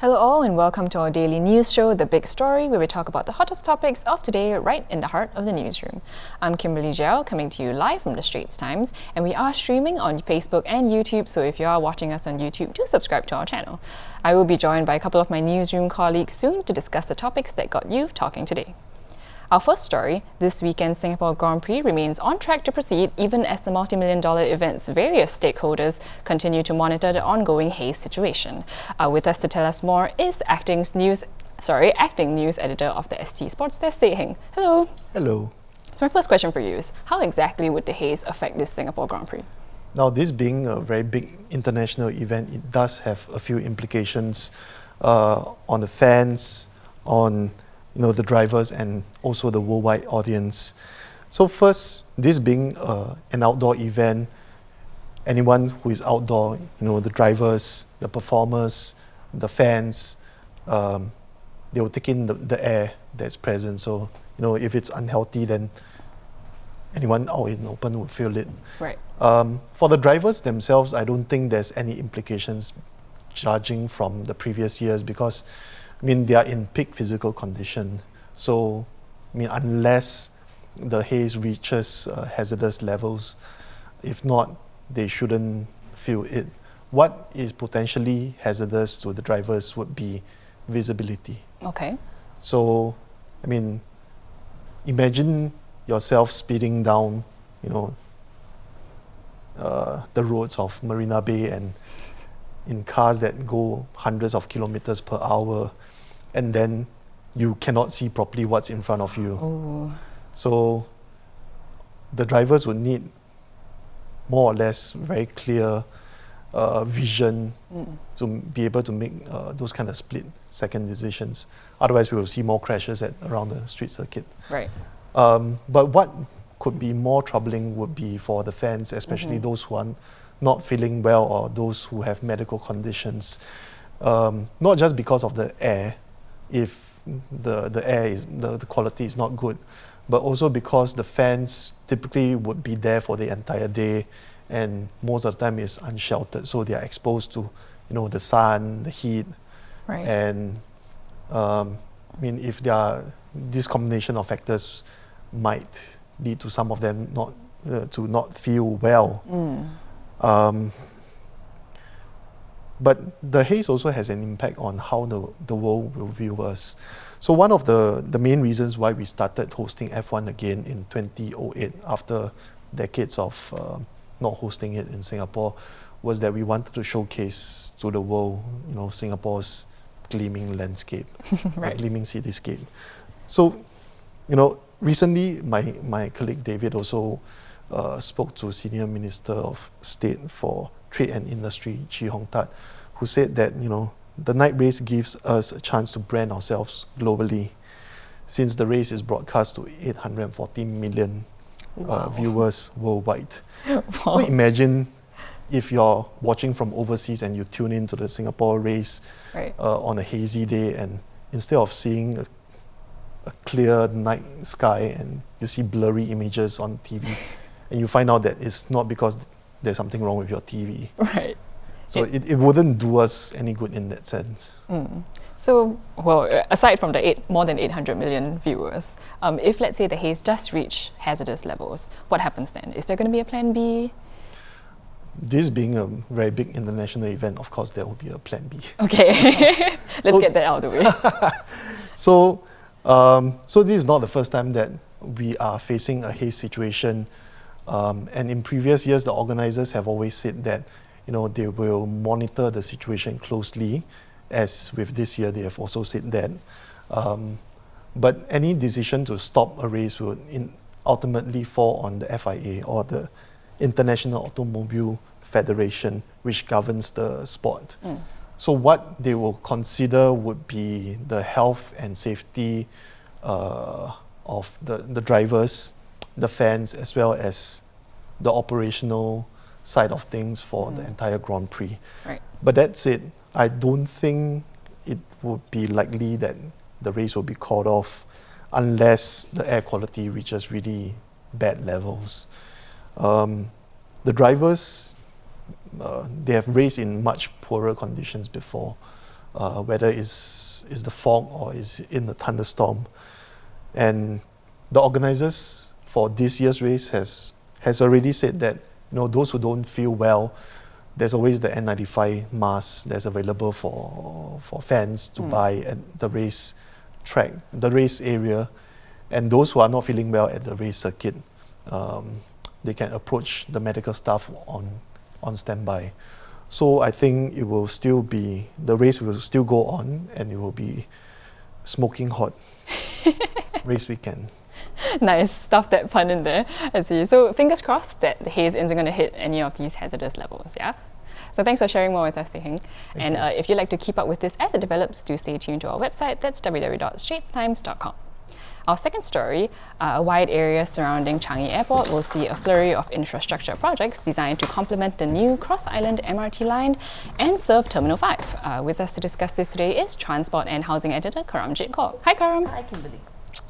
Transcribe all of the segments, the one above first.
Hello all and welcome to our daily news show, The Big Story, where we talk about the hottest topics of today right in the heart of the newsroom. I'm Kimberly Zhao, coming to you live from the Straits Times, and we are streaming on Facebook and YouTube, so if you are watching us on YouTube, do subscribe to our channel. I will be joined by a couple of my newsroom colleagues soon to discuss the topics that got you talking today. Our first story, this weekend's Singapore Grand Prix remains on track to proceed even as the multi-million-dollar event's various stakeholders continue to monitor the ongoing Haze situation. With us to tell us more is acting news editor of the ST Sports Desk, Say Heng. Hello. Hello. So my first question for you is, how exactly would the Haze affect this Singapore Grand Prix? Now, this being a very big international event, it does have a few implications on the fans, on the drivers, and also the worldwide audience. So first, this being an outdoor event, anyone who is outdoor, the drivers, the performers, the fans, they will take in the air that's present. So, if it's unhealthy, then anyone out in the open would feel it. Right. For the drivers themselves, I don't think there's any implications judging from the previous years because they are in peak physical condition. So, unless the haze reaches hazardous levels, if not, they shouldn't feel it. What is potentially hazardous to the drivers would be visibility. Okay. So, imagine yourself speeding down, the roads of Marina Bay and in cars that go hundreds of kilometers per hour, and then you cannot see properly what's in front of you. Ooh. So the drivers would need more or less very clear vision to be able to make those kind of split-second decisions. Otherwise, we will see more crashes around the street circuit. Right. But what could be more troubling would be for the fans, especially those who are not feeling well or those who have medical conditions. Not just because of the air, if the air is the quality is not good, but also because the fans typically would be there for the entire day, and most of the time is unsheltered, so they are exposed to the sun, the heat. Right. And if there are this combination of factors might lead to some of them not feel well. But the haze also has an impact on how the world will view us. So one of the main reasons why we started hosting F1 again in 2008 after decades of not hosting it in Singapore was that we wanted to showcase to the world, Singapore's gleaming landscape, Right. gleaming cityscape. So, recently my colleague David also spoke to Senior Minister of State for Trade and Industry, Chee Hong Tat, who said that the night race gives us a chance to brand ourselves globally, since the race is broadcast to 840 million viewers worldwide. Wow. So imagine if you're watching from overseas and you tune into the Singapore race Right. on a hazy day, and instead of seeing a clear night sky and you see blurry images on TV, and you find out that it's not because there's something wrong with your TV. Right. So it wouldn't do us any good in that sense. So, aside from the more than 800 million viewers, if let's say the haze does reach hazardous levels, what happens then? Is there going to be a plan B? This being a very big international event, of course, there will be a plan B. Okay, let's get that out of the way. So this is not the first time that we are facing a haze situation. And in previous years, the organizers have always said that they will monitor the situation closely. As with this year, they have also said that. But any decision to stop a race would ultimately fall on the FIA, or the International Automobile Federation, which governs the sport. So what they will consider would be the health and safety of the drivers, the fans, as well as the operational side of things for the entire Grand Prix. Right. But that said, I don't think it would be likely that the race will be called off unless the air quality reaches really bad levels. The drivers, they have raced in much poorer conditions before. whether it's the fog or is in the thunderstorm. And the organizers for this year's race has already said that those who don't feel well, there's always the N95 mask that's available for fans to buy at the race track, the race area, and those who are not feeling well at the race circuit, they can approach the medical staff on standby. So I think the race will still go on, and it will be smoking hot race weekend. Nice, stuff that pun in there. I see. So fingers crossed that the haze isn't going to hit any of these hazardous levels, yeah? So thanks for sharing more with us, Seheng. And if you'd like to keep up with this as it develops, do stay tuned to our website. That's www.straitstimes.com. Our second story, a wide area surrounding Changi Airport will see a flurry of infrastructure projects designed to complement the new cross-island MRT line and serve Terminal 5. With us to discuss this today is Transport and Housing Editor Karamjit Kaur. Hi Karam. Hi Kimberly.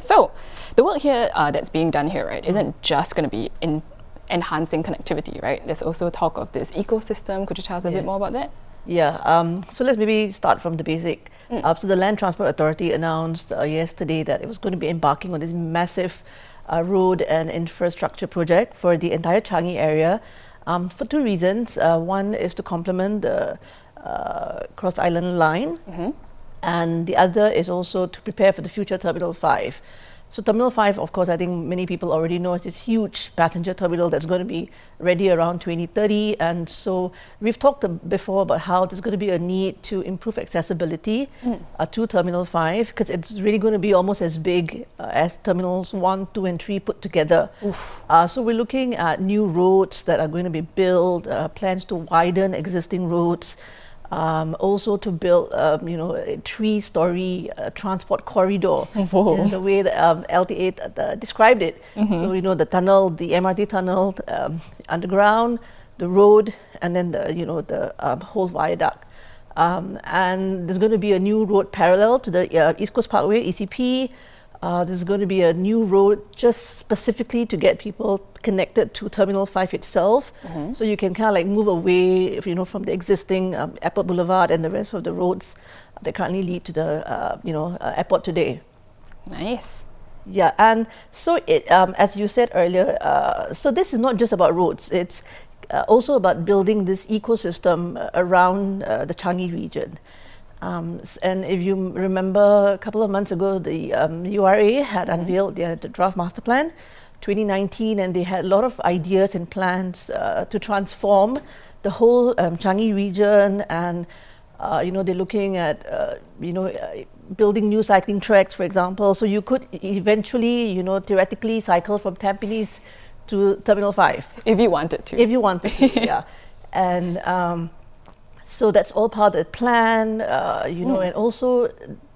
So, the work here that's being done here, right, isn't just going to be in enhancing connectivity, right? There's also talk of this ecosystem. Could you tell us a bit more about that? Yeah, so let's maybe start from the basic. So the Land Transport Authority announced yesterday that it was going to be embarking on this massive road and infrastructure project for the entire Changi area for two reasons. One is to complement the cross-island line, and the other is also to prepare for the future Terminal 5. So Terminal 5, of course, I think many people already know, it's this huge passenger terminal that's going to be ready around 2030. And so we've talked before about how there's going to be a need to improve accessibility to Terminal 5, because it's really going to be almost as big as Terminals 1, 2 and 3 put together. So we're looking at new roads that are going to be built, plans to widen existing roads, also to build, a 3-story transport corridor is the way that LTA described it. So, the tunnel, the MRT tunnel, underground, the road, and then the whole viaduct. And there's going to be a new road parallel to the East Coast Parkway, ECP. There's going to be a new road just specifically to get people connected to Terminal 5 itself. So you can kind of like move away, from the existing Airport Boulevard and the rest of the roads that currently lead to the, airport today. Nice. Yeah, and so it, as you said earlier, so this is not just about roads. It's also about building this ecosystem around the Changi region. And if you remember, a couple of months ago, the URA had unveiled the draft master plan 2019, and they had a lot of ideas and plans to transform the whole Changi region. And they're looking at building new cycling tracks, for example, so you could eventually theoretically cycle from Tampines to Terminal 5 if you wanted to. Yeah. And so that's all part of the plan, and also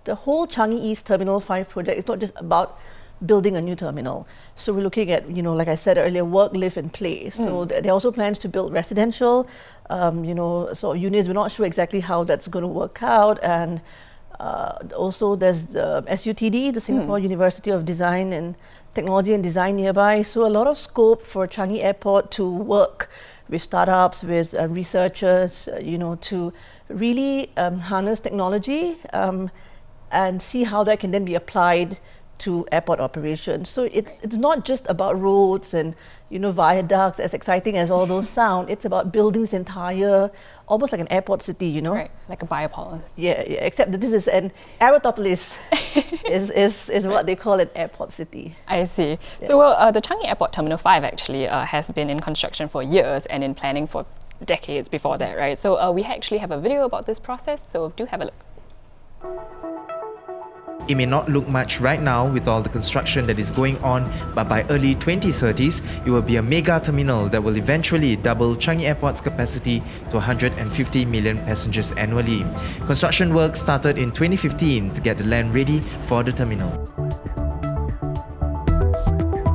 the whole Changi East Terminal 5 project is not just about building a new terminal. So we're looking at, like I said earlier, work, live and play. So there are also plans to build residential, so units. We're not sure exactly how that's going to work out. And also there's the SUTD, the Singapore University of Design and Technology and Design nearby. So a lot of scope for Changi Airport to work with startups, with researchers, to really harness technology and see how that can then be applied to airport operations. So it's not just about roads and viaducts, as exciting as all those sound. It's about building this entire, almost like an airport city, Right, like a biopolis. Yeah, except that this is an aerotopolis, is what they call an airport city. I see. Yeah. So the Changi Airport Terminal 5 actually has been in construction for years and in planning for decades before that, right? So we actually have a video about this process, so do have a look. It may not look much right now with all the construction that is going on, but by early 2030s, it will be a mega terminal that will eventually double Changi Airport's capacity to 150 million passengers annually. Construction work started in 2015 to get the land ready for the terminal.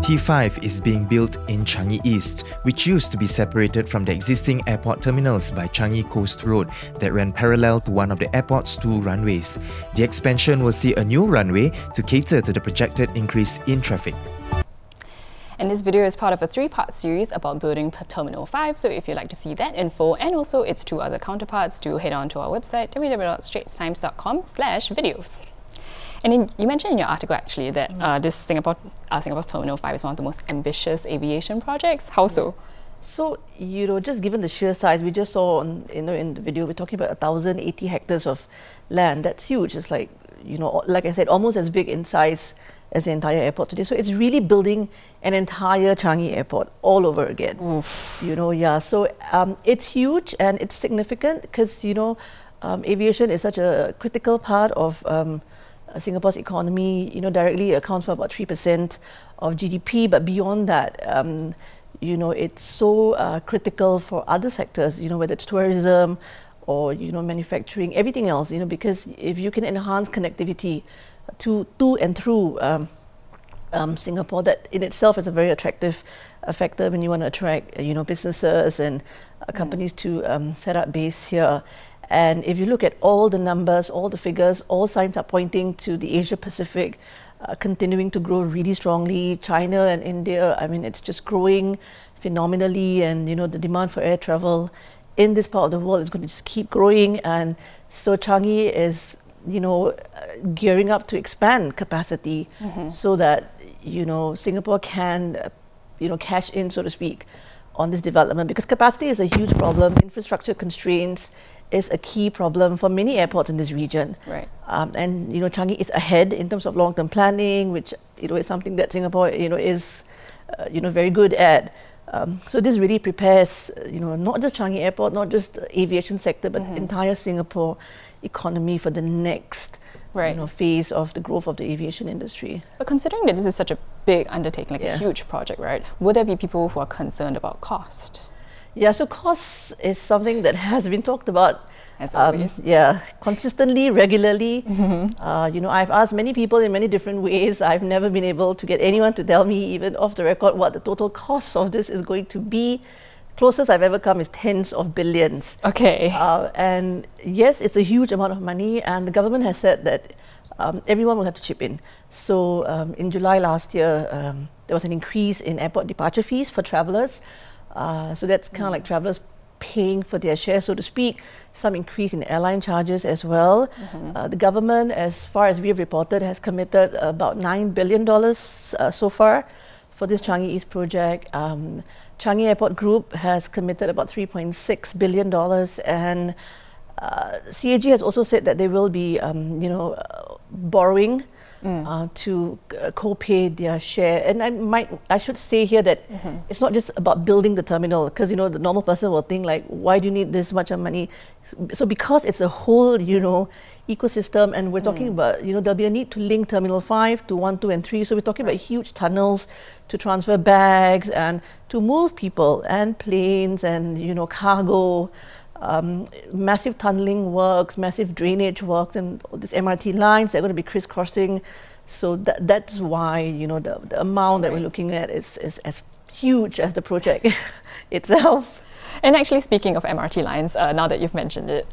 T5 is being built in Changi East, which used to be separated from the existing airport terminals by Changi Coast Road that ran parallel to one of the airport's 2 runways. The expansion will see a new runway to cater to the projected increase in traffic. And this video is part of a 3-part series about building Terminal 5. So if you'd like to see that info and also its 2 other counterparts, do head on to our website www.straitstimes.com/videos. And then you mentioned in your article actually that this Singapore's Terminal 5 is one of the most ambitious aviation projects. How so? So, just given the sheer size, we just saw in the video, we're talking about 1,080 hectares of land. That's huge. It's like, like I said, almost as big in size as the entire airport today. So it's really building an entire Changi Airport all over again. Oof. So it's huge and it's significant because, aviation is such a critical part of Singapore's economy, directly accounts for about 3% of GDP, but beyond that, it's so critical for other sectors, whether it's tourism or, manufacturing, everything else, because if you can enhance connectivity to and through Singapore, that in itself is a very attractive factor when you want to attract, businesses and companies to set up base here. And if you look at all the numbers, all the figures, all signs are pointing to the Asia Pacific continuing to grow really strongly. China and India, it's just growing phenomenally, and the demand for air travel in this part of the world is going to just keep growing. And so Changi is, gearing up to expand capacity so that, Singapore can, cash in, so to speak, on this development, because capacity is a huge problem. Infrastructure constraints is a key problem for many airports in this region. Right. And Changi is ahead in terms of long-term planning, which is something that Singapore is very good at. So this really prepares not just Changi Airport, not just the aviation sector, but the entire Singapore economy for the next phase of the growth of the aviation industry. But considering that this is such a big undertaking, like a huge project, right? Would there be people who are concerned about cost? Yeah, so costs is something that has been talked about as always. Consistently, regularly. I've asked many people in many different ways. I've never been able to get anyone to tell me, even off the record, what the total cost of this is going to be. Closest I've ever come is tens of billions. Okay. And yes, it's a huge amount of money, and the government has said that everyone will have to chip in. So in July last year, there was an increase in airport departure fees for travellers. So that's kind of like travellers paying for their share, so to speak. Some increase in airline charges as well. The government, as far as we have reported, has committed about $9 billion so far for this Changi East project. Changi Airport Group has committed about $3.6 billion, and CAG has also said that they will be, borrowing to co-pay their share. And I should say here that it's not just about building the terminal, because the normal person will think like, why do you need this much of money? So because it's a whole ecosystem, and we're talking about there'll be a need to link Terminal 5 to 1, 2 and 3. So we're talking about huge tunnels to transfer bags and to move people and planes and cargo. Massive tunneling works, massive drainage works, and these MRT lines, they're going to be crisscrossing. So that's why the amount that we're looking at is as huge as the project itself. And actually, speaking of MRT lines, now that you've mentioned it,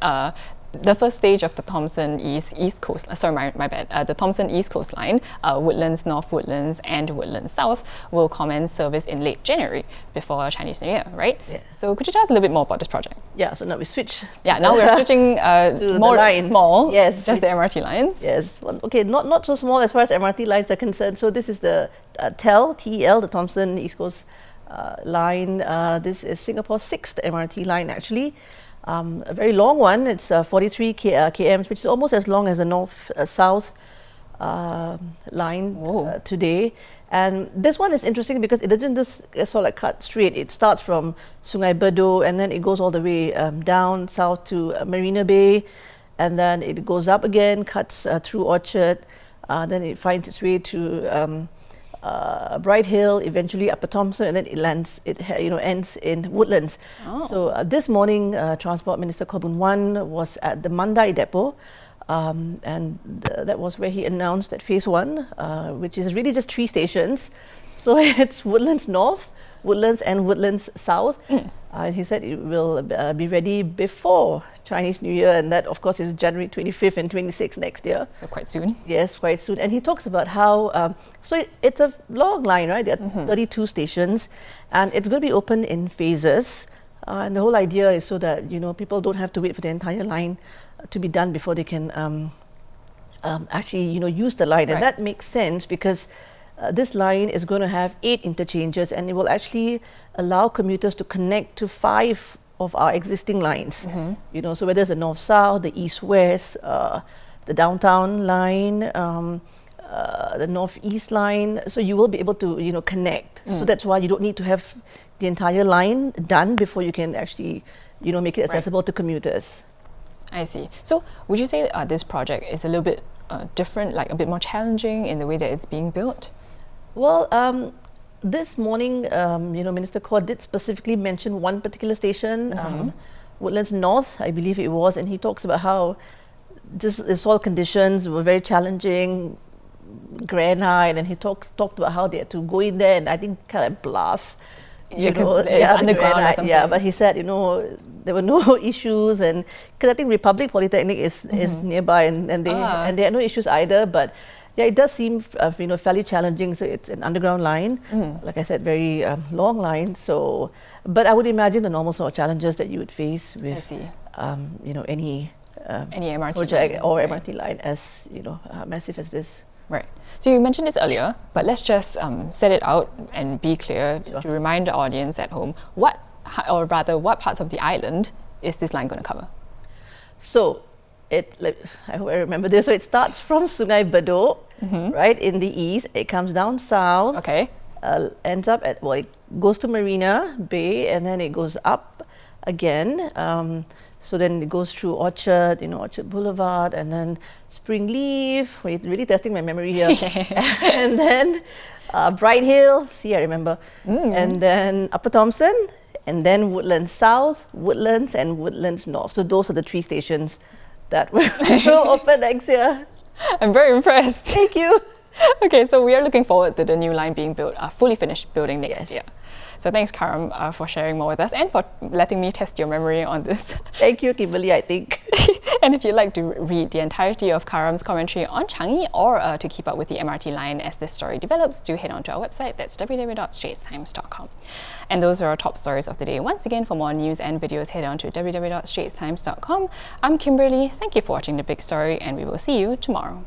the first stage of the Thomson East Coast, the Thomson East Coast Line, Woodlands North, Woodlands and Woodlands South, will commence service in late January before Chinese New Year, right? Yes. So could you tell us a little bit more about this project? Yeah, so now we switch. Now we're switching to more the line. small, yes, just the MRT lines. Yes, well, okay, not so small as far as MRT lines are concerned. So this is the TEL, the Thomson East Coast line. This is Singapore's 6th MRT line, actually. A very long one. It's 43 km, which is almost as long as the north-south line today. And this one is interesting because it doesn't just sort of cut straight. It starts from Sungai Bedok, and then it goes all the way down south to Marina Bay, and then it goes up again, cuts through Orchard, then it finds its way to Bright Hill, eventually Upper Thomson, and then it ends in Woodlands. So this morning, Transport Minister Koh Boon Wan was at the Mandai depot, and that was where he announced that Phase 1, which is really just 3 stations. So it's Woodlands North, Woodlands and Woodlands South. And he said it will be ready before Chinese New Year, and that, of course, is January 25th and 26th next year. So quite soon. Yes, quite soon. And he talks about how, it's a long line, right? There are 32 stations, and it's going to be open in phases. And the whole idea is so that, people don't have to wait for the entire line to be done before they can actually, use the line. Right. And that makes sense because this line is going to have 8 interchanges, and it will actually allow commuters to connect to 5 of our existing lines. So whether it's the north-south, the east-west, the downtown line, the northeast line, so you will be able to connect. So that's why you don't need to have the entire line done before you can actually make it accessible to commuters. I see. So would you say this project is a little bit different, like a bit more challenging in the way that it's being built? Well, this morning, Minister Kaur did specifically mention one particular station, Woodlands North, I believe it was, and he talks about how the soil conditions were very challenging, granite, and he talked about how they had to go in there and I think kind of blast. It's underground or something. Yeah, but he said, there were no issues, and because I think Republic Polytechnic is nearby, and they had no issues either. But yeah, it does seem fairly challenging. So it's an underground line, like I said, very long line. So, but I would imagine the normal sort of challenges that you would face with any MRT project line, or right. MRT line as massive as this. Right. So you mentioned this earlier, but let's just set it out and be clear to remind the audience at home what parts of the island is this line going to cover? So, I hope I remember this. So it starts from Sungai Bedok, right, in the east. It comes down south. Okay. Ends up it goes to Marina Bay, and then it goes up again. So then it goes through Orchard, Orchard Boulevard, and then Springleaf. Wait, really testing my memory here. And then Bright Hill, I remember. And then Upper Thomson, and then Woodlands South, Woodlands, and Woodlands North. So those are the 3 stations that will open next year. I'm very impressed. Thank you. Okay, so we are looking forward to the new line being built, a fully finished building next year. So thanks, Karam, for sharing more with us and for letting me test your memory on this. Thank you, Kimberly, I think. And if you'd like to read the entirety of Karam's commentary on Changi or to keep up with the MRT line as this story develops, do head on to our website. That's www.straitstimes.com. And those are our top stories of the day. Once again, for more news and videos, head on to www.straitstimes.com. I'm Kimberly. Thank you for watching The Big Story, and we will see you tomorrow.